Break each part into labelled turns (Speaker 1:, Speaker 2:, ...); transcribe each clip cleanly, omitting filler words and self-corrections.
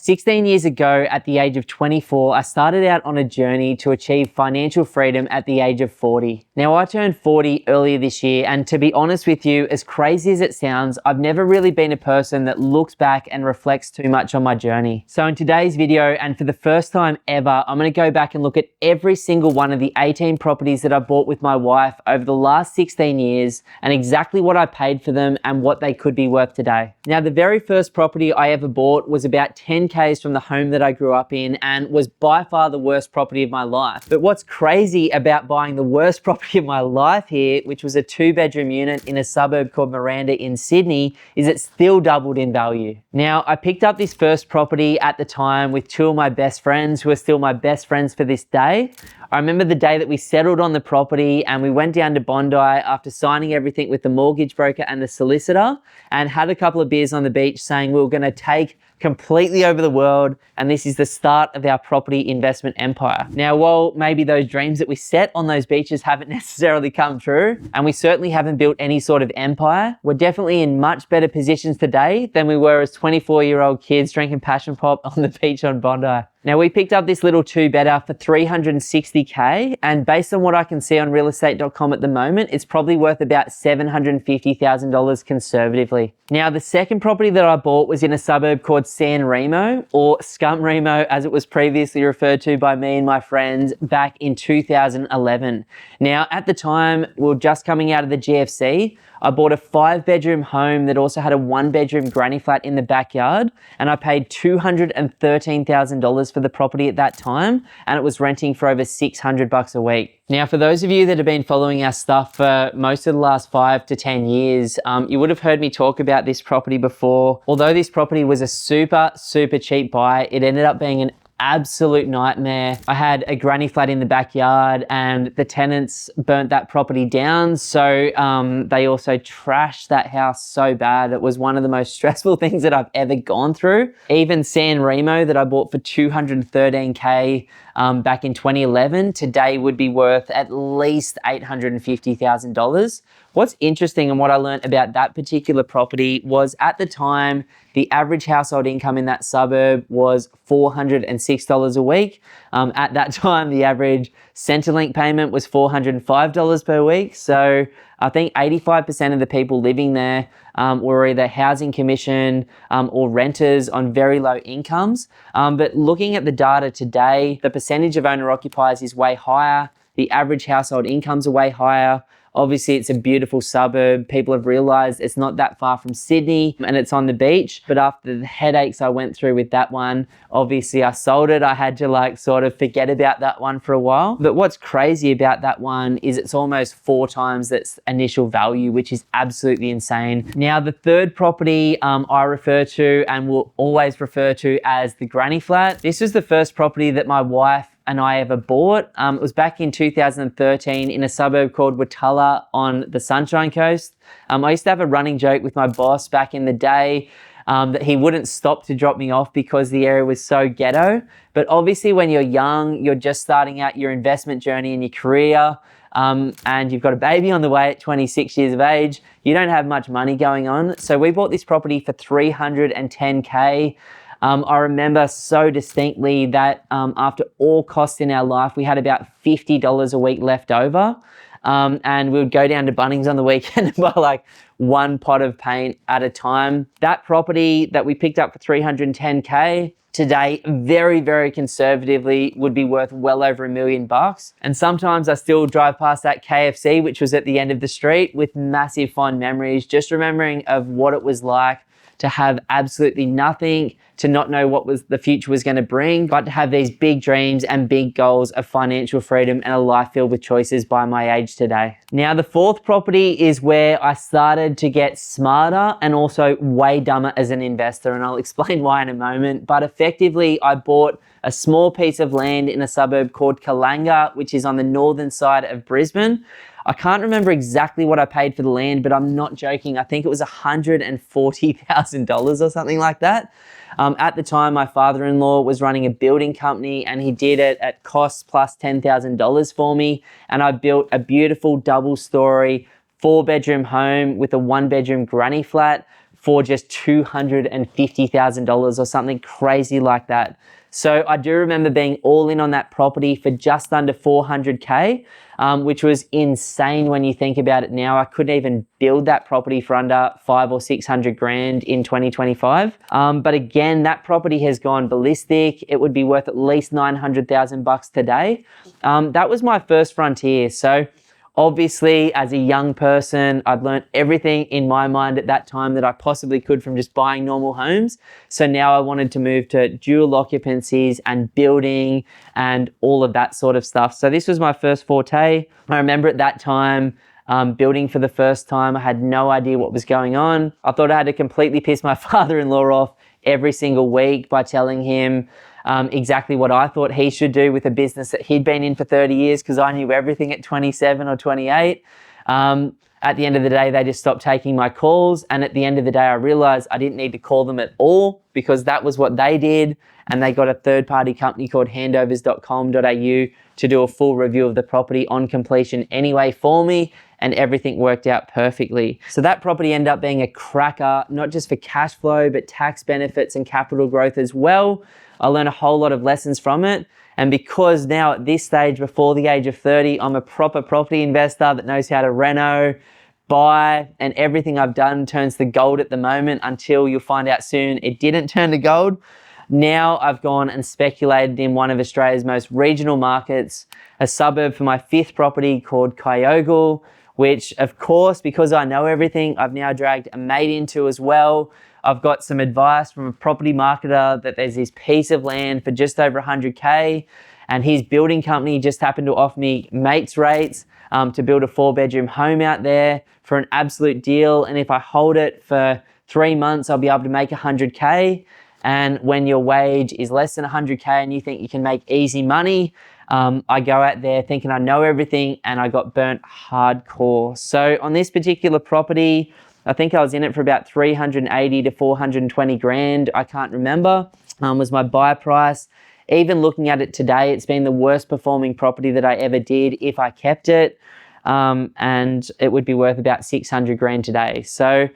Speaker 1: 16 years ago, at the age of 24, I started out on a journey to achieve financial freedom at the age of 40. Now, I turned 40 earlier this year, and to be honest with you, as crazy as it sounds, I've never really been a person that looks back and reflects too much on my journey. So in today's video, and for the first time ever, I'm gonna go back and look at every single one of the 18 properties that I bought with my wife over the last 16 years and exactly what I paid for them and what they could be worth today. Now, the very first property I ever bought was about 10 Ks from the home that I grew up in and was by far the worst property of my life. But what's crazy about buying the worst property of my life here, which was a 2-bedroom unit in a suburb called Miranda in Sydney, is it still doubled in value. Now, I picked up this first property at the time with 2 of my best friends who are still my best friends for this day. I remember the day that we settled on the property and we went down to Bondi after signing everything with the mortgage broker and the solicitor and had a couple of beers on the beach saying we were going to take completely over the world, and this is the start of our property investment empire. Now, while maybe those dreams that we set on those beaches haven't necessarily come true, and we certainly haven't built any sort of empire, we're definitely in much better positions today than we were as 24-year-old kids drinking passion pop on the beach on Bondi. Now, we picked up this little 2-bedder for $360K, and based on what I can see on realestate.com at the moment, it's probably worth about $750,000 conservatively. Now, the second property that I bought was in a suburb called San Remo, or Scum Remo as it was previously referred to by me and my friends back in 2011. Now, at the time, we were just coming out of the GFC. I bought a 5-bedroom home that also had a 1-bedroom granny flat in the backyard, and I paid $213,000 for the property at that time, and it was renting for over $600 a week. Now, for those of you that have been following our stuff for most of the last 5 to 10 years, you would have heard me talk about this property before. Although this property was a super cheap buy, it ended up being an absolute nightmare. I had a granny flat in the backyard and the tenants burnt that property down. So they also trashed that house so bad. It was one of the most stressful things that I've ever gone through. Even San Remo that I bought for $213K back in 2011, today would be worth at least $850,000. What's interesting and what I learned about that particular property was at the time, the average household income in that suburb was $406 a week. At that time, the average Centrelink payment was $405 per week. So I think 85% of the people living there were either housing commission or renters on very low incomes. But looking at the data today, the percentage of owner occupiers is way higher. The average household incomes are way higher. Obviously, it's a beautiful suburb. People have realized it's not that far from Sydney and it's on the beach. But after the headaches I went through with that one, obviously I sold it. I had to sort of forget about that one for a while. But what's crazy about that one is it's almost 4 times its initial value, which is absolutely insane. Now, the third property I refer to and will always refer to as the granny flat. This was the first property that my wife and I ever bought. It was back in 2013 in a suburb called Watala on the Sunshine Coast. I used to have a running joke with my boss back in the day that he wouldn't stop to drop me off because the area was so ghetto. But obviously when you're young, you're just starting out your investment journey in your career, and you've got a baby on the way at 26 years of age, you don't have much money going on. So we bought this property for $310K. I remember so distinctly that after all costs in our life, we had about $50 a week left over. And we would go down to Bunnings on the weekend and buy 1 pot of paint at a time. That property that we picked up for $310K today, very conservatively, would be worth well over $1 million. And sometimes I still drive past that KFC, which was at the end of the street, with massive fond memories, just remembering of what it was like to have absolutely nothing, to not know what the future was going to bring, but to have these big dreams and big goals of financial freedom and a life filled with choices by my age today. Now, the fourth property is where I started to get smarter and also way dumber as an investor, and I'll explain why in a moment. But effectively, I bought a small piece of land in a suburb called Kalanga, which is on the northern side of Brisbane. I can't remember exactly what I paid for the land, but I'm not joking. I think it was $140,000 or something like that. At the time, my father-in-law was running a building company and he did it at cost plus $10,000 for me. And I built a beautiful double-story 4-bedroom home with a 1-bedroom granny flat for just $250,000 or something crazy like that. So I do remember being all in on that property for just under 400K, which was insane when you think about it now. I couldn't even build that property for under 500 or 600 grand in 2025. But again, that property has gone ballistic. It would be worth at least 900,000 bucks today. That was my first frontier. So obviously, as a young person, I'd learned everything in my mind at that time that I possibly could from just buying normal homes. So now I wanted to move to dual occupancies and building and all of that sort of stuff. So this was my first forte. I remember at that time, building for the first time, I had no idea what was going on. I thought I had to completely piss my father-in-law off every single week by telling him exactly what I thought he should do with a business that he'd been in for 30 years because I knew everything at 27 or 28. At the end of the day, they just stopped taking my calls. And at the end of the day, I realized I didn't need to call them at all because that was what they did. And they got a third-party company called handovers.com.au to do a full review of the property on completion anyway for me. And everything worked out perfectly. So that property ended up being a cracker, not just for cash flow, but tax benefits and capital growth as well. I learned a whole lot of lessons from it. And because now at this stage, before the age of 30, I'm a proper property investor that knows how to reno, buy, and everything I've done turns to gold at the moment until you'll find out soon it didn't turn to gold. Now I've gone and speculated in one of Australia's most regional markets, a suburb for my fifth property called Kyogle, which of course, because I know everything, I've now dragged a mate into as well. I've got some advice from a property marketer that there's this piece of land for just over 100K and his building company just happened to offer me mates rates to build a 4-bedroom home out there for an absolute deal. And if I hold it for 3 months, I'll be able to make 100K. And when your wage is less than 100K and you think you can make easy money, I go out there thinking I know everything and I got burnt hardcore. So on this particular property, I think I was in it for about 380 to 420 grand. I can't remember, was my buy price. Even looking at it today, it's been the worst performing property that I ever did if I kept it. And it would be worth about 600 grand today. So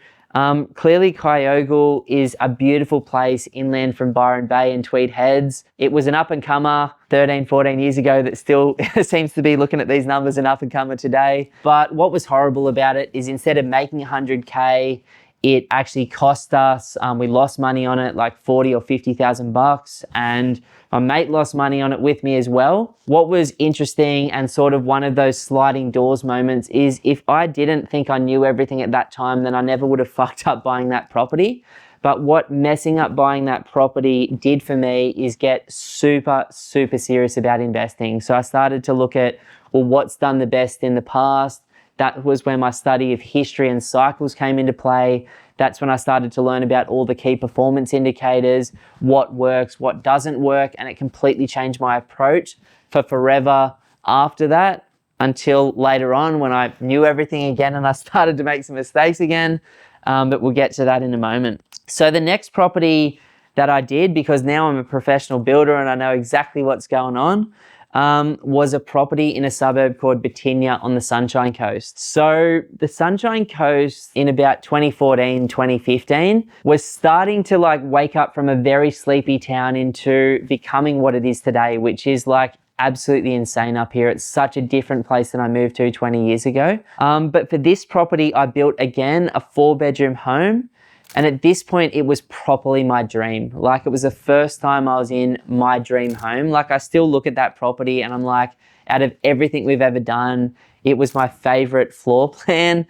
Speaker 1: clearly Kyogle is a beautiful place inland from Byron Bay and Tweed Heads. It was an up and comer 13, 14 years ago that still seems to be, looking at these numbers, an up and comer today. But what was horrible about it is instead of making 100K, it actually cost us, we lost money on it, like 40 or 50,000 bucks. And my mate lost money on it with me as well. What was interesting and sort of one of those sliding doors moments is if I didn't think I knew everything at that time, then I never would have fucked up buying that property. But what messing up buying that property did for me is get super, super serious about investing. So I started to look at, well, what's done the best in the past? That was when my study of history and cycles came into play. That's when I started to learn about all the key performance indicators, what works, what doesn't work, and it completely changed my approach for forever after that until later on when I knew everything again and I started to make some mistakes again, but we'll get to that in a moment. So the next property that I did, because now I'm a professional builder and I know exactly what's going on, was a property in a suburb called Batinia on the Sunshine Coast. So the Sunshine Coast in about 2014, 2015 was starting to like wake up from a very sleepy town into becoming what it is today, which is like absolutely insane up here. It's such a different place than I moved to 20 years ago. But for this property, I built again a 4-bedroom home. And at this point, it was properly my dream. Like, it was the first time I was in my dream home. Like, I still look at that property and I'm like, out of everything we've ever done, it was my favorite floor plan.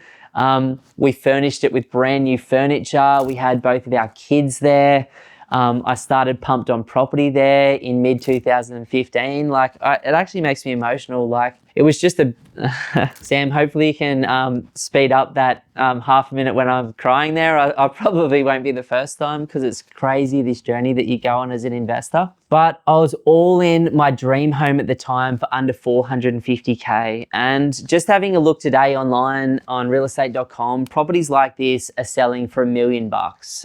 Speaker 1: We furnished it with brand new furniture. We had both of our kids there. I started Pumped on Property there in mid 2015. Like, it actually makes me emotional. Like, it was just a, Sam, hopefully you can speed up that half a minute when I'm crying there. I probably won't be the first time because it's crazy, this journey that you go on as an investor. But I was all in my dream home at the time for under 450K. And just having a look today online on realestate.com, properties like this are selling for $1 million.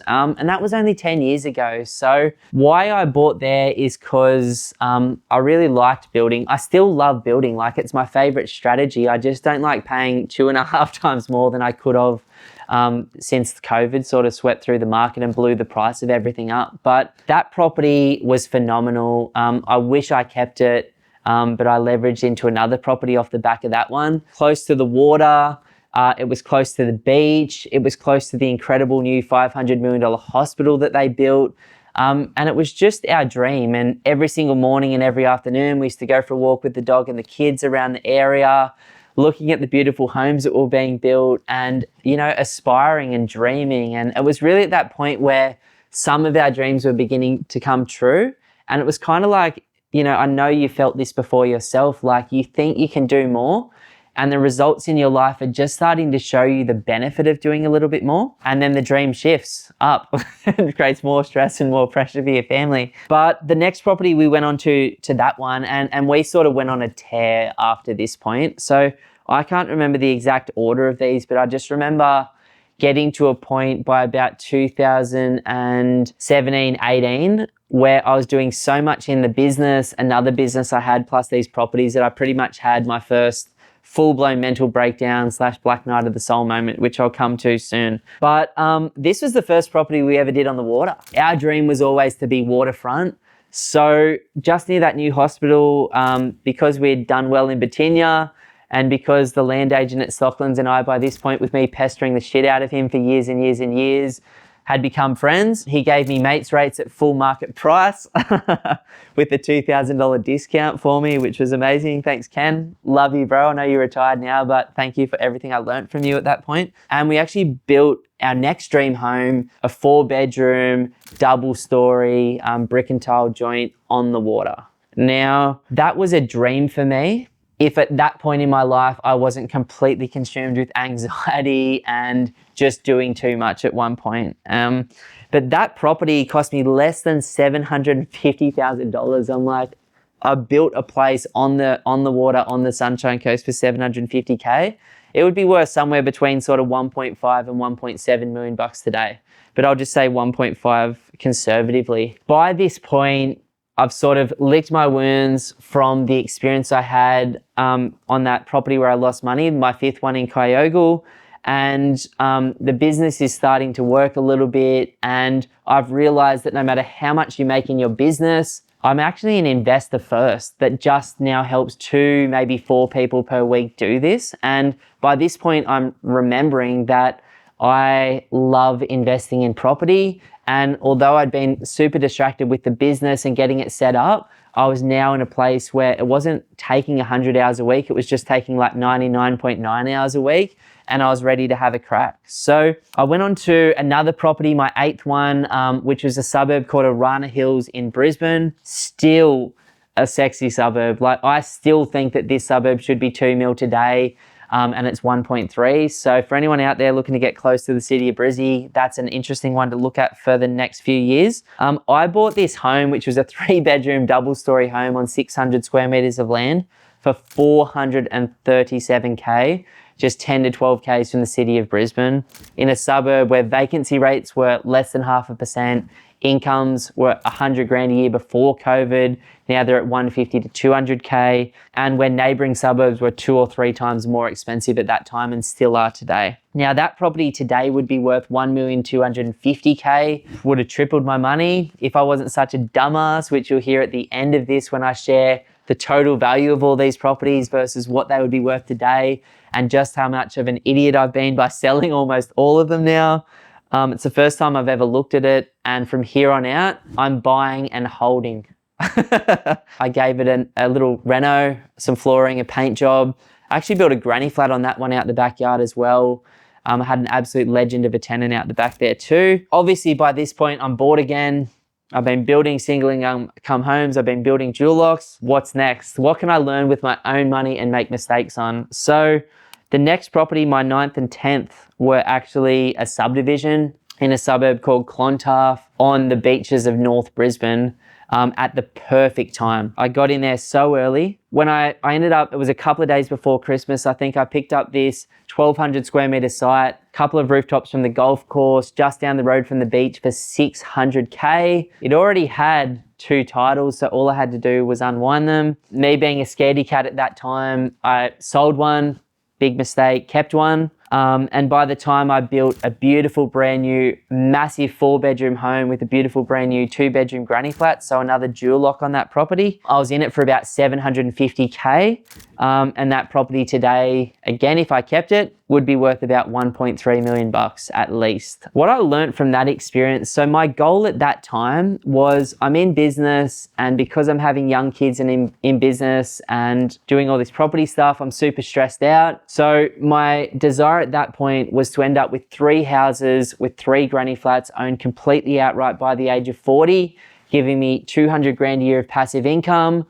Speaker 1: And that was only 10 years ago. So why I bought there is because I really liked building. I still love building. Like, it's my favorite strategy. I just don't like paying 2.5 times more than I could have since COVID sort of swept through the market and blew the price of everything up. But that property was phenomenal. I wish I kept it, but I leveraged into another property off the back of that one. Close to the water, it was close to the beach, it was close to the incredible new $500 million hospital that they built. And it was just our dream. And every single morning and every afternoon, we used to go for a walk with the dog and the kids around the area, looking at the beautiful homes that were being built and, you know, aspiring and dreaming. And it was really at that point where some of our dreams were beginning to come true. And it was kind of like, you know, I know you felt this before yourself, like you think you can do more and the results in your life are just starting to show you the benefit of doing a little bit more. And then the dream shifts up and creates more stress and more pressure for your family. But the next property we went on to that one, and we sort of went on a tear after this point. So I can't remember the exact order of these, but I just remember getting to a point by about 2017, 18, where I was doing so much in the business, another business I had, plus these properties, that I pretty much had my first full-blown mental breakdown / black night of the soul moment, which I'll come to soon. But this was the first property we ever did on the water. Our dream was always to be waterfront. So just near that new hospital, because we'd done well in Batinia, and because the land agent at Stocklands and I, by this point, with me pestering the shit out of him for years and years and years, had become friends. He gave me mates rates at full market price with the $2,000 discount for me, which was amazing. Thanks, Ken. Love you, bro. I know you're retired now, but thank you for everything I learned from you at that point. And we actually built our next dream home, a 4-bedroom, double-story, brick and tile joint on the water. Now, that was a dream for me. If at that point in my life, I wasn't completely consumed with anxiety and just doing too much at one point. But that property cost me less than $750,000. I'm like, I built a place on the water on the Sunshine Coast for $750K. It would be worth somewhere between sort of 1.5 and 1.7 million bucks today. But I'll just say 1.5 conservatively. By this point, I've sort of licked my wounds from the experience I had on that property where I lost money, my 5th one in Kyogle. And the business is starting to work a little bit. And I've realized that no matter how much you make in your business, I'm actually an investor first that just now helps 2, maybe 4 people per week do this. And by this point, I'm remembering that I love investing in property. And although I'd been super distracted with the business and getting it set up, I was now in a place where it wasn't taking 100 hours a week. It was just taking like 99.9 hours a week. And I was ready to have a crack. So I went on to another property, my 8th one, which was a suburb called Arana Hills in Brisbane. Still a sexy suburb. Like, I still think that this suburb should be 2 mil today. And it's 1.3. So for anyone out there looking to get close to the city of Brizzy, that's an interesting one to look at for the next few years. I bought this home, which was a 3-bedroom, double-story home on 600 square meters of land for $437K, just 10 to 12 Ks from the city of Brisbane, in a suburb where vacancy rates were less than 0.5%. Incomes were 100 grand a year before COVID. Now they're at 150 to 200K. And where neighboring suburbs were 2 or 3 times more expensive at that time and still are today. Now that property today would be worth 1,250K, would have tripled my money if I wasn't such a dumbass, which you'll hear at the end of this when I share the total value of all these properties versus what they would be worth today, and just how much of an idiot I've been by selling almost all of them now. It's the first time I've ever looked at it, and from here on out, I'm buying and holding. I gave it a little reno, some flooring, a paint job. I actually built a granny flat on that one out the backyard as well. I had an absolute legend of a tenant out the back there too. Obviously, by this point, I'm bored again. I've been building single income homes. I've been building dual locks. What's next? What can I learn with my own money and make mistakes on? So the next property, my 9th and 10th, were actually a subdivision in a suburb called Clontarf on the beaches of North Brisbane at the perfect time. I got in there so early. When I ended up, it was a couple of days before Christmas, I think I picked up this 1,200 square meter site, couple of rooftops from the golf course, just down the road from the beach for 600K. It already had 2 titles, so all I had to do was unwind them. Me being a scaredy cat at that time, I sold one, big mistake, kept one. And by the time I built a beautiful brand new massive 4-bedroom home with a beautiful brand new 2-bedroom granny flat, so another dual lock on that property, I was in it for about 750K. And that property today, again, if I kept it, would be worth about 1.3 million bucks at least. What I learned from that experience, so my goal at that time was I'm in business, and because I'm having young kids and in business and doing all this property stuff, I'm super stressed out. So my desire at that point was to end up with 3 houses with 3 granny flats owned completely outright by the age of 40, giving me 200 grand a year of passive income.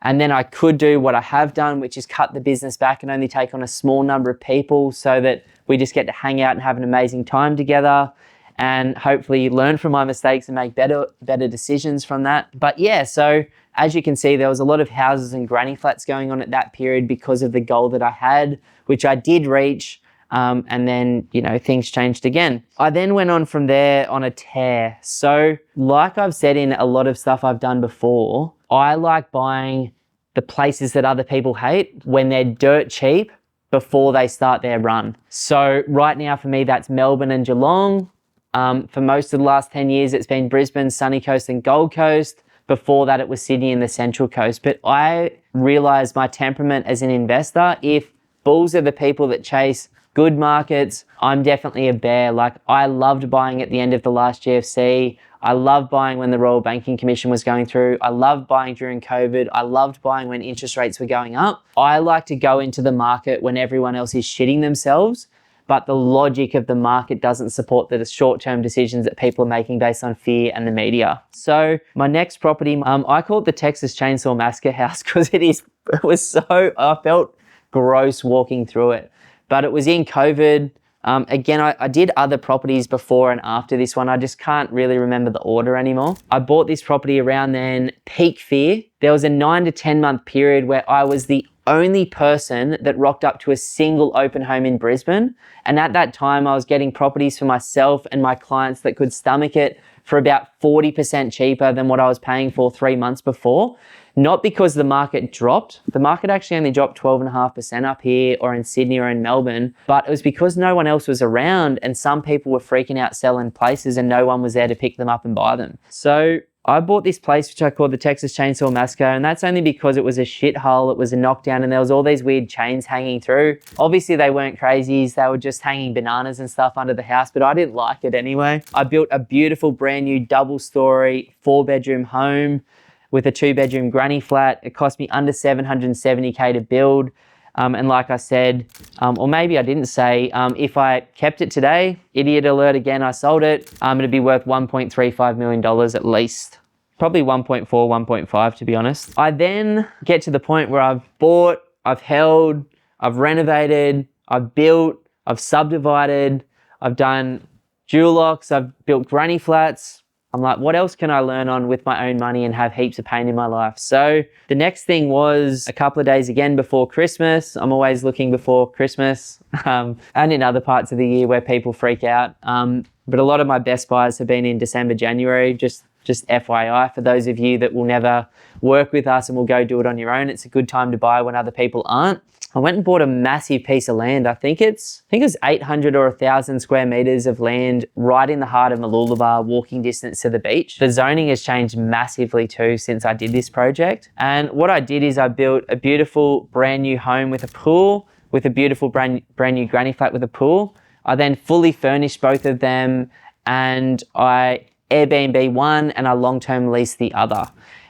Speaker 1: And then I could do what I have done, which is cut the business back and only take on a small number of people so that we just get to hang out and have an amazing time together, and hopefully learn from my mistakes and make better decisions from that. But yeah, so as you can see, there was a lot of houses and granny flats going on at that period because of the goal that I had, which I did reach. And then, things changed again. I then went on from there on a tear. So like I've said in a lot of stuff I've done before, I like buying the places that other people hate when they're dirt cheap before they start their run. So right now for me, that's Melbourne and Geelong. For most of the last 10 years, it's been Brisbane, Sunny Coast and Gold Coast. Before that, it was Sydney and the Central Coast. But I realized my temperament as an investor, if bulls are the people that chase good markets, I'm definitely a bear. Like, I loved buying at the end of the last GFC. I loved buying when the Royal Banking Commission was going through. I loved buying during COVID. I loved buying when interest rates were going up. I like to go into the market when everyone else is shitting themselves, but the logic of the market doesn't support the short-term decisions that people are making based on fear and the media. So my next property, I call it the Texas Chainsaw Massacre house because I felt gross walking through it. But it was in COVID. Again, I did other properties before and after this one. I just can't really remember the order anymore. I bought this property around then, peak fear. There was a 9 to 10 month period where I was the only person that rocked up to a single open home in Brisbane. And at that time, I was getting properties for myself and my clients that could stomach it for about 40% cheaper than what I was paying for 3 months before. Not because the market dropped. The market actually only dropped 12.5% up here or in Sydney or in Melbourne, but it was because no one else was around and some people were freaking out selling places and no one was there to pick them up and buy them. So I bought this place, which I called the Texas Chainsaw Massacre, and that's only because it was a shithole, it was a knockdown, and there was all these weird chains hanging through. Obviously, they weren't crazies. They were just hanging bananas and stuff under the house, but I didn't like it anyway. I built a beautiful, brand new double-story, 4-bedroom home with a 2-bedroom granny flat. It cost me under 770K to build. And like I said, or maybe I didn't say, if I kept it today, idiot alert again, I sold it, it'd be worth $1.35 million at least. Probably 1.4, 1.5 to be honest. I then get to the point where I've bought, I've held, I've renovated, I've built, I've subdivided, I've done dual locks, I've built granny flats. I'm like, what else can I learn on with my own money and have heaps of pain in my life? So the next thing was a couple of days again before Christmas. I'm always looking before Christmas and in other parts of the year where people freak out. But a lot of my best buys have been in December, January, just FYI, for those of you that will never work with us and will go do it on your own. It's a good time to buy when other people aren't. I went and bought a massive piece of land. I think it was 800 or 1,000 square meters of land right in the heart of Mooloolaba, walking distance to the beach. The zoning has changed massively too since I did this project. And what I did is I built a beautiful brand new home with a pool, with a beautiful brand new granny flat with a pool. I then fully furnished both of them and I Airbnb one and I long-term leased the other.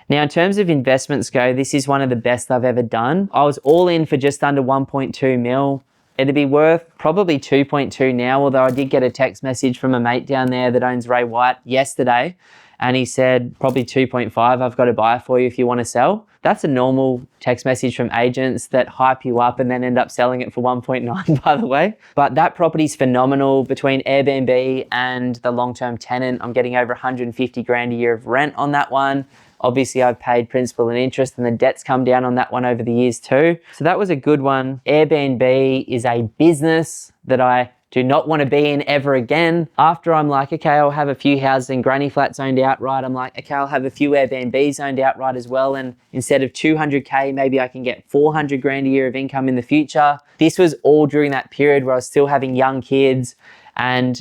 Speaker 1: Now, in terms of investments go, this is one of the best I've ever done. I was all in for just under 1.2 mil. It'd be worth probably 2.2 now, although I did get a text message from a mate down there that owns Ray White yesterday. And he said, probably 2.5, I've got a buyer for you if you want to sell. That's a normal text message from agents that hype you up and then end up selling it for 1.9, by the way. But that property's phenomenal. Between Airbnb and the long-term tenant, I'm getting over 150 grand a year of rent on that one. Obviously, I've paid principal and interest and the debt's come down on that one over the years too. So that was a good one. Airbnb is a business that I do not want to be in ever again. After I'm like, okay, I'll have a few houses and granny flats owned outright. I'm like, okay, I'll have a few Airbnbs owned outright as well. And instead of 200K, maybe I can get 400 grand a year of income in the future. This was all during that period where I was still having young kids and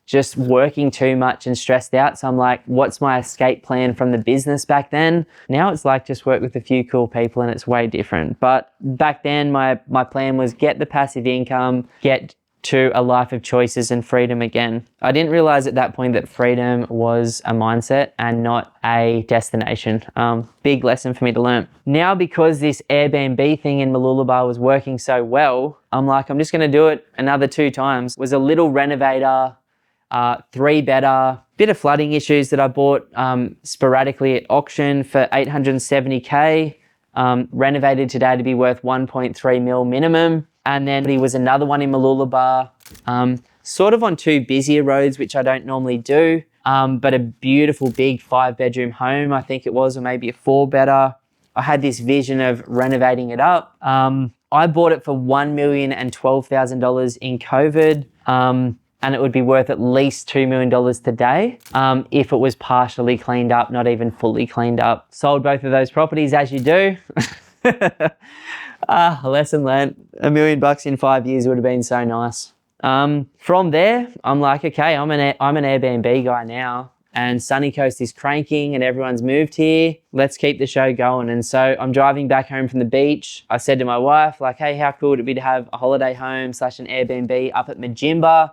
Speaker 1: just working too much and stressed out. So I'm like, what's my escape plan from the business back then? Now it's like just work with a few cool people and it's way different. But back then my plan was get the passive income, get to a life of choices and freedom again. I didn't realize at that point that freedom was a mindset and not a destination. Big lesson for me to learn. Now, because this Airbnb thing in Mooloolaba was working so well, I'm like, I'm just gonna do it another 2 times. It was a little renovator, 3-bedder, bit of flooding issues that I bought sporadically at auction for 870K, renovated today to be worth 1.3 mil minimum. And then there was another one in Mooloolaba, sort of on 2 busier roads, which I don't normally do, but a beautiful big 5-bedroom home, I think it was, or maybe a 4-bedder. I had this vision of renovating it up. I bought it for $1,012,000 in COVID. And it would be worth at least $2 million today if it was partially cleaned up, not even fully cleaned up. Sold both of those properties as you do. Lesson learned. $1 million in 5 years would have been so nice. From there, I'm like, okay, I'm an Airbnb guy now, and Sunny Coast is cranking and everyone's moved here. Let's keep the show going. And so I'm driving back home from the beach. I said to my wife, like, hey, how cool would it be to have a holiday home / an Airbnb up at Majimba,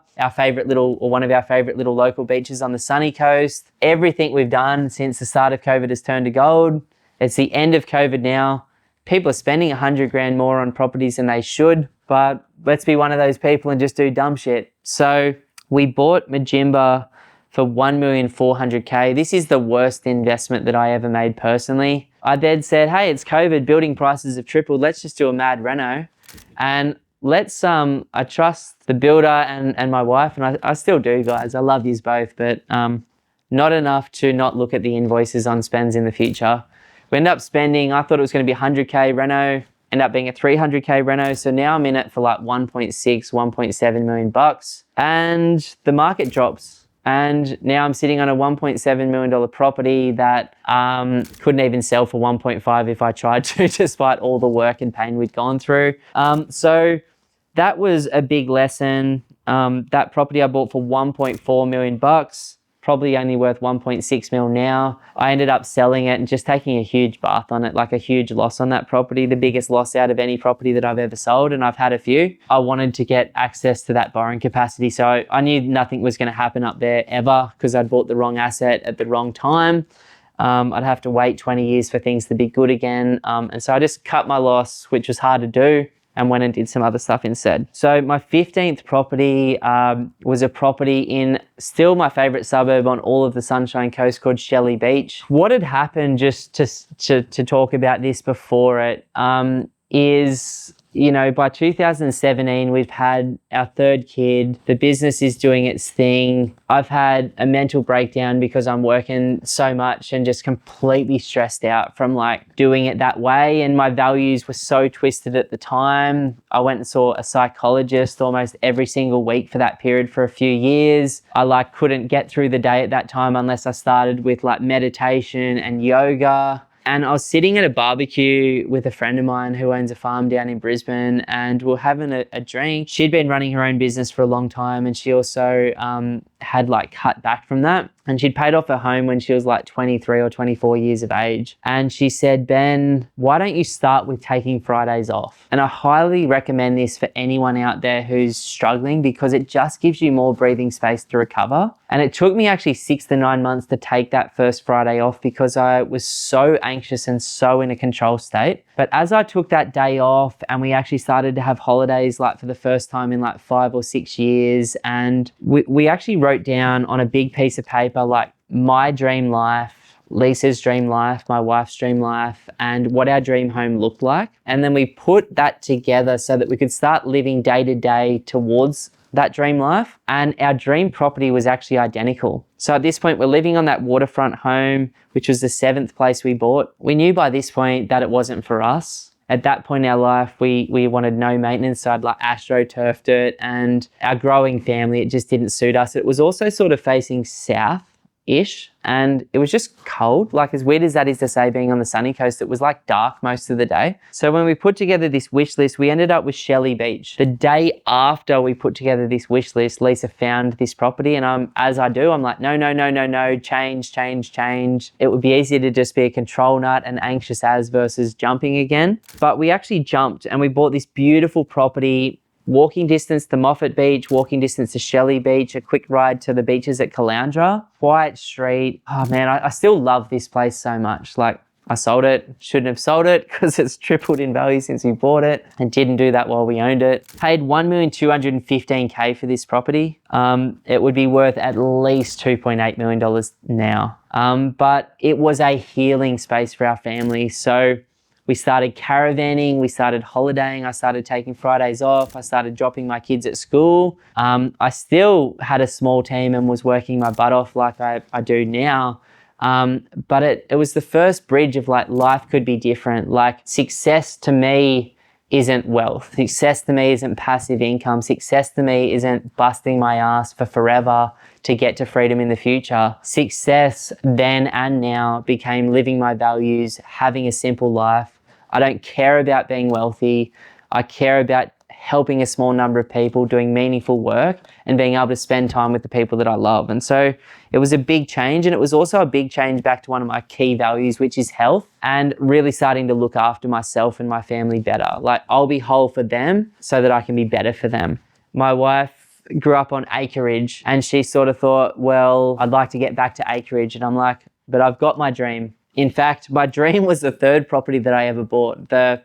Speaker 1: one of our favorite little local beaches on the Sunny Coast. Everything we've done since the start of COVID has turned to gold. It's the end of COVID now. People are spending 100 grand more on properties than they should, but let's be one of those people and just do dumb shit. So we bought Majimba for 1,400,000. This is the worst investment that I ever made personally. I then said, hey, it's COVID, building prices have tripled. Let's just do a mad reno. And I trust the builder and my wife, and I still do, guys. I love yous both, but not enough to not look at the invoices on spends in the future. We ended up spending, I thought it was going to be 100K reno, ended up being a 300K reno. So now I'm in it for like 1.6, 1.7 million bucks, and the market drops. And now I'm sitting on a $1.7 million property that couldn't even sell for 1.5 if I tried to, despite all the work and pain we'd gone through. So that was a big lesson. That property I bought for 1.4 million bucks, probably only worth 1.6 mil now. I ended up selling it and just taking a huge bath on it, like a huge loss on that property, the biggest loss out of any property that I've ever sold, and I've had a few. I wanted to get access to that borrowing capacity, so I knew nothing was going to happen up there ever because I'd bought the wrong asset at the wrong time. I'd have to wait 20 years for things to be good again, and so I just cut my loss, which was hard to do, and went and did some other stuff instead. So my 15th property was a property in still my favorite suburb on all of the Sunshine Coast called Shelley Beach. What had happened, just to talk about this before it, is, you know, by 2017, we've had our 3rd kid. The business is doing its thing. I've had a mental breakdown because I'm working so much and just completely stressed out from like doing it that way. And my values were so twisted at the time. I went and saw a psychologist almost every single week for that period for a few years. I like couldn't get through the day at that time unless I started with like meditation and yoga. And I was sitting at a barbecue with a friend of mine who owns a farm down in Brisbane, and we were having a drink. She'd been running her own business for a long time, and she also had like cut back from that. And she'd paid off her home when she was like 23 or 24 years of age. And she said, Ben, why don't you start with taking Fridays off? And I highly recommend this for anyone out there who's struggling, because it just gives you more breathing space to recover. And it took me actually 6 to 9 months to take that first Friday off because I was so anxious and so in a control state. But as I took that day off and we actually started to have holidays like for the first time in like 5 or 6 years, and we actually wrote down on a big piece of paper like my dream life, Lisa's dream life, my wife's dream life, and what our dream home looked like. And then we put that together so that we could start living day to day towards that dream life. And our dream property was actually identical. So at this point, we're living on that waterfront home, which was the 7th place we bought. We knew by this point that it wasn't for us. at that point in our life, we wanted no maintenance. So I'd like astroturfed it, and our growing family, it just didn't suit us. It was also sort of facing south-ish, and it was just cold. Like, as weird as that is to say, being on the sunny coast, it was like dark most of the day. So when we put together this wish list, we ended up with Shelley Beach. The day after we put together this wish list, Lisa found this property, and as I do, I'm like, no, change. It would be easier to just be a control nut and anxious as versus jumping again. But we actually jumped and we bought this beautiful property, walking distance to Moffat Beach, walking distance to Shelley Beach, a quick ride to the beaches at Caloundra, quiet street. Oh man, I still love this place so much. Like, I sold it, shouldn't have sold it because it's tripled in value since we bought it, and didn't do that while we owned it. Paid $1,215,000 for this property. It would be worth at least $2.8 million now. But it was a healing space for our family. So we started caravanning, we started holidaying, I started taking Fridays off, I started dropping my kids at school. I still had a small team and was working my butt off like I do now. But it was the first bridge of like, life could be different. Like, success to me isn't wealth. Success to me isn't passive income. Success to me isn't busting my ass for forever to get to freedom in the future. Success then and now became living my values, having a simple life. I don't care about being wealthy. I care about helping a small number of people, doing meaningful work, and being able to spend time with the people that I love. And so it was a big change, and it was also a big change back to one of my key values, which is health, and really starting to look after myself and my family better. Like, I'll be whole for them so that I can be better for them. My wife grew up on acreage, and she sort of thought, well, I'd like to get back to acreage. And I'm like, but I've got my dream. In fact, my dream was the third property that I ever bought, the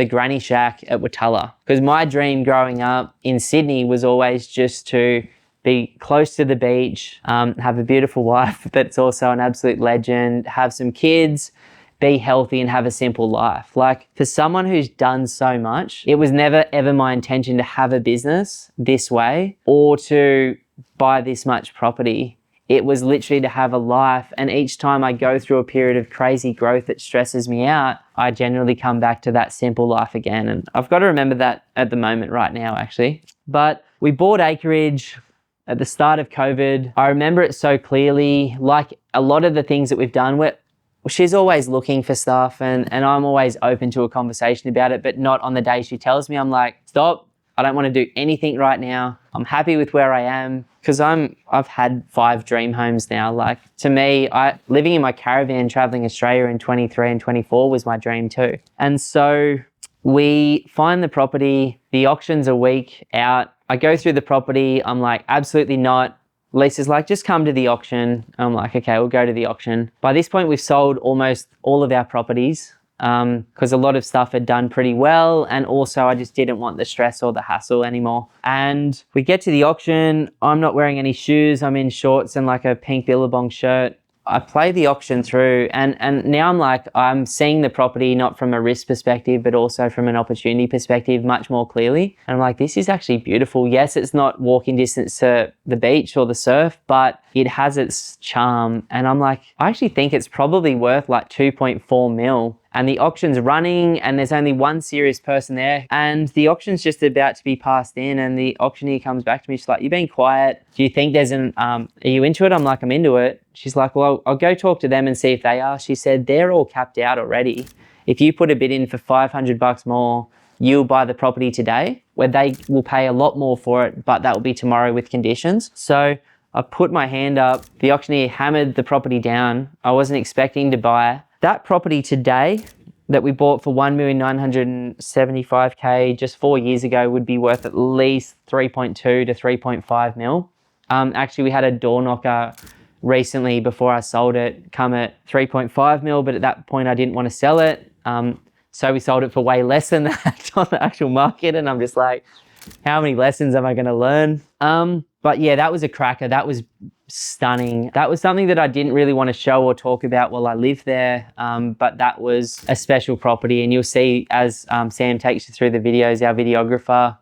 Speaker 1: granny shack at Watala. Because my dream growing up in Sydney was always just to be close to the beach, have a beautiful wife that's also an absolute legend, have some kids, be healthy and have a simple life. Like, for someone who's done so much, it was never ever my intention to have a business this way or to buy this much property. It was literally to have a life, and each time I go through a period of crazy growth that stresses me out, I generally come back to that simple life again. And I've got to remember that at the moment right now, actually. But we bought acreage at the start of COVID. I remember it so clearly. Like a lot of the things that we've done, she's always looking for stuff, and I'm always open to a conversation about it, but not on the day she tells me. I'm like, stop. I don't want to do anything right now. I'm happy with where I am, because I've had 5 dream homes now. Like, to me, living in my caravan, traveling Australia in 23 and 24 was my dream too. And so we find the property, the auction's a week out. I go through the property. I'm like, absolutely not. Lisa's like, just come to the auction. I'm like, okay, we'll go to the auction. By this point, we've sold almost all of our properties, because a lot of stuff had done pretty well, and also I just didn't want the stress or the hassle anymore. And we get to the auction. I'm not wearing any shoes. I'm in shorts and like a pink Billabong shirt. I play the auction through, and now I'm like, I'm seeing the property not from a risk perspective, but also from an opportunity perspective much more clearly. And I'm like, this is actually beautiful. Yes, it's not walking distance to the beach or the surf, but it has its charm. And I'm like, I actually think it's probably worth like 2.4 mil. And the auction's running, and there's only one serious person there, and the auction's just about to be passed in, and the auctioneer comes back to me. She's like, you've been quiet. Do you think there's are you into it? I'm like, I'm into it. She's like, well, I'll go talk to them and see if they are. She said, they're all capped out already. If you put a bid in for $500 more, you'll buy the property today, where they will pay a lot more for it, but that will be tomorrow with conditions. So I put my hand up. The auctioneer hammered the property down. I wasn't expecting to buy. That property today that we bought for $1,975,000 just 4 years ago would be worth at least 3.2 to 3.5 mil. Actually, we had a door knocker recently before I sold it come at 3.5 mil, but at that point I didn't want to sell it. So we sold it for way less than that on the actual market. And I'm just like, how many lessons am I going to learn? But yeah, that was a cracker. That was stunning. That was something that I didn't really want to show or talk about while I lived there. But that was a special property. And you'll see as Sam takes you through the videos, our videographer.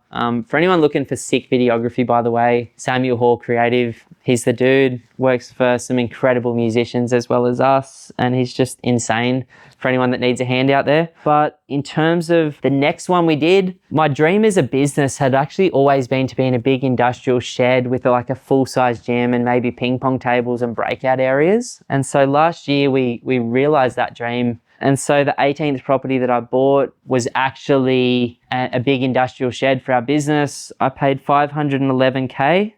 Speaker 1: For anyone looking for sick videography, by the way, Samuel Hall Creative, He's the dude, works for some incredible musicians as well as us, and he's just insane for anyone that needs a hand out there. But in terms of the next one we did, my dream as a business had actually always been to be in a big industrial shed with like a full-size gym and maybe ping pong tables and breakout areas. And so last year we realized that dream. And so the 18th property that I bought was actually a big industrial shed for our business. I paid $511K.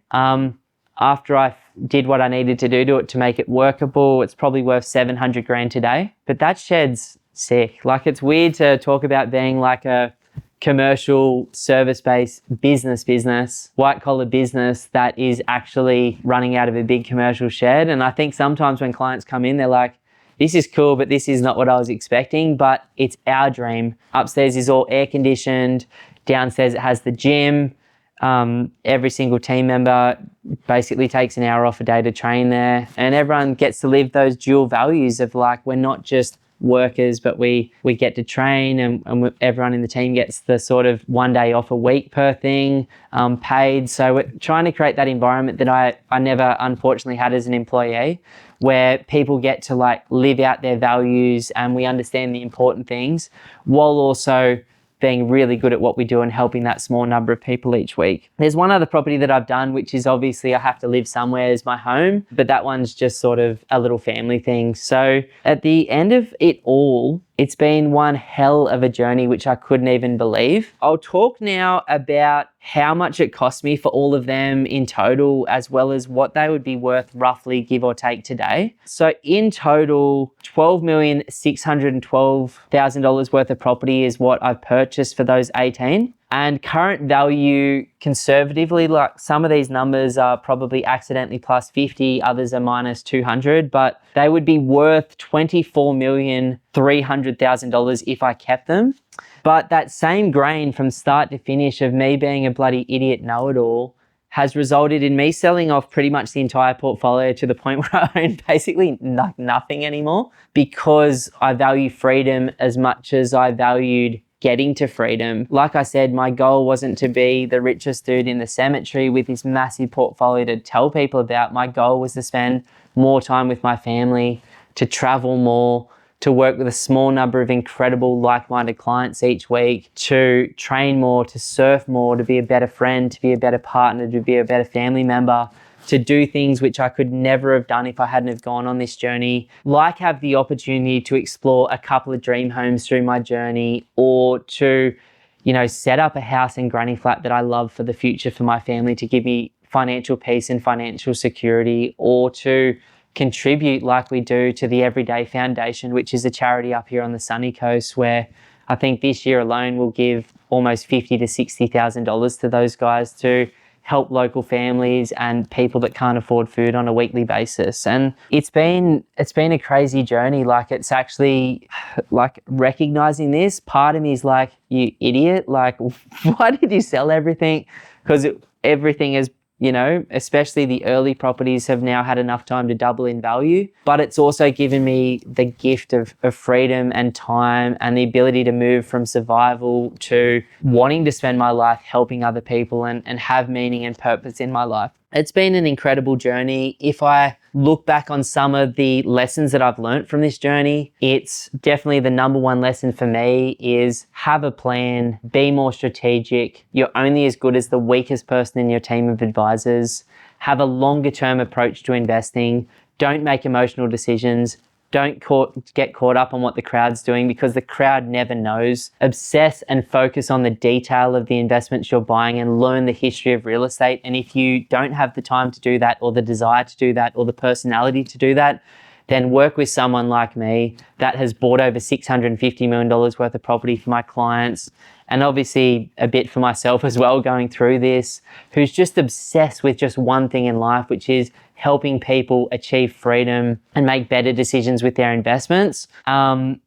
Speaker 1: After I did what I needed to do to it to make it workable, it's probably worth 700 grand today. But that shed's sick. Like, it's weird to talk about being like a commercial service-based business, white-collar business that is actually running out of a big commercial shed. And I think sometimes when clients come in, they're like, this is cool, but this is not what I was expecting. But it's our dream. Upstairs is all air conditioned. Downstairs it has the gym. Every single team member basically takes an hour off a day to train there, and everyone gets to live those dual values of like, we're not just workers, but we get to train, and everyone in the team gets the sort of 1 day off a week per thing, paid. So we're trying to create that environment that I never unfortunately had as an employee, where people get to like live out their values and we understand the important things while also being really good at what we do and helping that small number of people each week. There's one other property that I've done, which is obviously I have to live somewhere as my home, but that one's just sort of a little family thing. So at the end of it all, it's been one hell of a journey, which I couldn't even believe. I'll talk now about how much it cost me for all of them in total, as well as what they would be worth roughly, give or take, today. So in total, $12,612,000 worth of property is what I've purchased for those 18. And current value, conservatively, like some of these numbers are probably accidentally plus 50, others are minus 200, but they would be worth $24,300,000 if I kept them. But that same grain from start to finish of me being a bloody idiot know-it-all has resulted in me selling off pretty much the entire portfolio to the point where I own basically nothing anymore, because I value freedom as much as I valued getting to freedom. Like I said, my goal wasn't to be the richest dude in the cemetery with this massive portfolio to tell people about. My goal was to spend more time with my family, to travel more, to work with a small number of incredible like-minded clients each week, to train more, to surf more, to be a better friend, to be a better partner, to be a better family member, to do things which I could never have done if I hadn't have gone on this journey, like have the opportunity to explore a couple of dream homes through my journey, or to, set up a house and granny flat that I love for the future for my family to give me financial peace and financial security, or to contribute like we do to the Everyday Foundation, which is a charity up here on the sunny coast, where I think this year alone we'll give almost $50,000 to $60,000 to those guys to help local families and people that can't afford food on a weekly basis. And it's been a crazy journey. Like, it's actually like recognizing this, part of me is like, you idiot, like, why did you sell everything? Because everything is, especially the early properties have now had enough time to double in value, but it's also given me the gift of freedom and time and the ability to move from survival to wanting to spend my life helping other people and have meaning and purpose in my life. It's been an incredible journey. If I look back on some of the lessons that I've learned from this journey, it's definitely the number one lesson for me is have a plan, be more strategic. You're only as good as the weakest person in your team of advisors. Have a longer term approach to investing. Don't make emotional decisions. Don't get caught up on what the crowd's doing, because the crowd never knows. Obsess and focus on the detail of the investments you're buying and learn the history of real estate. And if you don't have the time to do that, or the desire to do that, or the personality to do that, then work with someone like me that has bought over $650 million worth of property for my clients, and obviously a bit for myself as well going through this, who's just obsessed with just one thing in life, which is helping people achieve freedom and make better decisions with their investments. And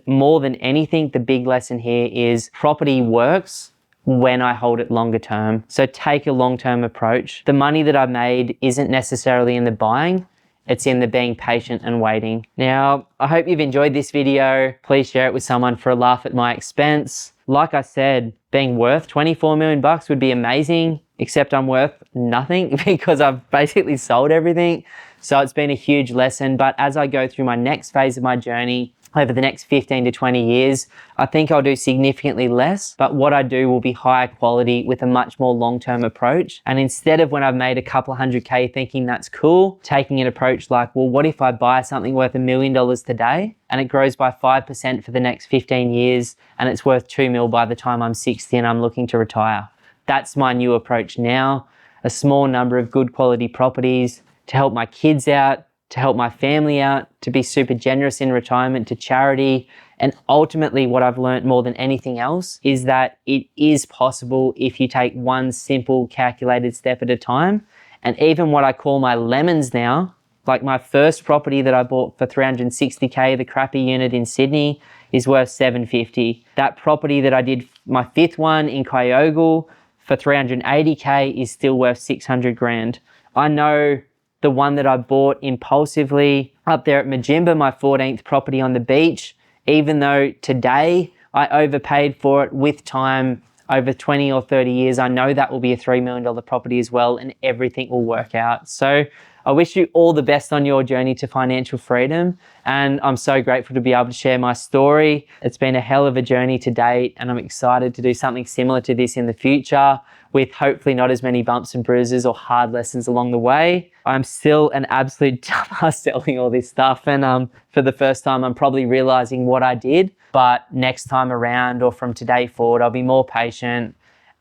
Speaker 1: more than anything, the big lesson here is property works when I hold it longer term. So take a long-term approach. The money that I've made isn't necessarily in the buying, it's in the being patient and waiting. Now, I hope you've enjoyed this video. Please share it with someone for a laugh at my expense. Like I said, being worth 24 million bucks would be amazing. except I'm worth nothing because I've basically sold everything. So it's been a huge lesson. But as I go through my next phase of my journey, over the next 15 to 20 years, I think I'll do significantly less, but what I do will be higher quality with a much more long-term approach. And instead of when I've made a couple of $100K thinking that's cool, taking an approach like, well, what if I buy something worth $1 million today and it grows by 5% for the next 15 years and it's worth 2 mil by the time I'm 60 and I'm looking to retire? That's my new approach now. A small number of good quality properties to help my kids out, to help my family out, to be super generous in retirement, to charity. And ultimately what I've learned more than anything else is that it is possible if you take one simple calculated step at a time. And even what I call my lemons now, like my first property that I bought for 360K, the crappy unit in Sydney, is worth 750. That property that I did, my fifth one in Kyogle for 380K, is still worth 600 grand. I know the one that I bought impulsively up there at Majimba, my 14th property on the beach, even though today I overpaid for it with time over 20 or 30 years, I know that will be a $3 million property as well, and everything will work out. So I wish you all the best on your journey to financial freedom. And I'm so grateful to be able to share my story. It's been a hell of a journey to date, and I'm excited to do something similar to this in the future with hopefully not as many bumps and bruises or hard lessons along the way. I'm still an absolute dumbass selling all this stuff. And for the first time, I'm probably realizing what I did. But next time around or from today forward, I'll be more patient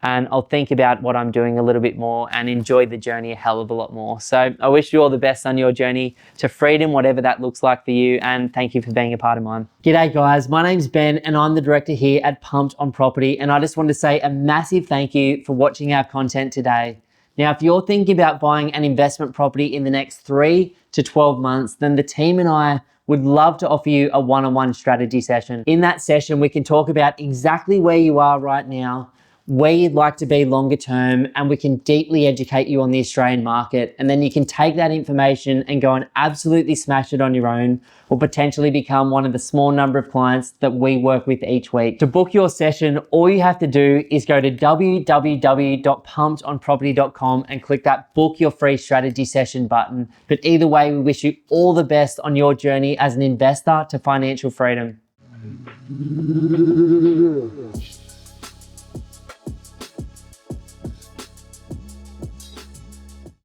Speaker 1: and I'll think about what I'm doing a little bit more and enjoy the journey a hell of a lot more. So I wish you all the best on your journey to freedom, whatever that looks like for you. And thank you for being a part of mine. G'day guys, my name's Ben and I'm the director here at Pumped on Property. And I just want to say a massive thank you for watching our content today. Now, if you're thinking about buying an investment property in the next 3 to 12 months, then the team and I would love to offer you a one-on-one strategy session. In that session, we can talk about exactly where you are right now, where you'd like to be longer term, and we can deeply educate you on the Australian market. And then you can take that information and go and absolutely smash it on your own, or potentially become one of the small number of clients that we work with each week. To book your session, all you have to do is go to www.pumpedonproperty.com and click that book your free strategy session button. But either way, we wish you all the best on your journey as an investor to financial freedom.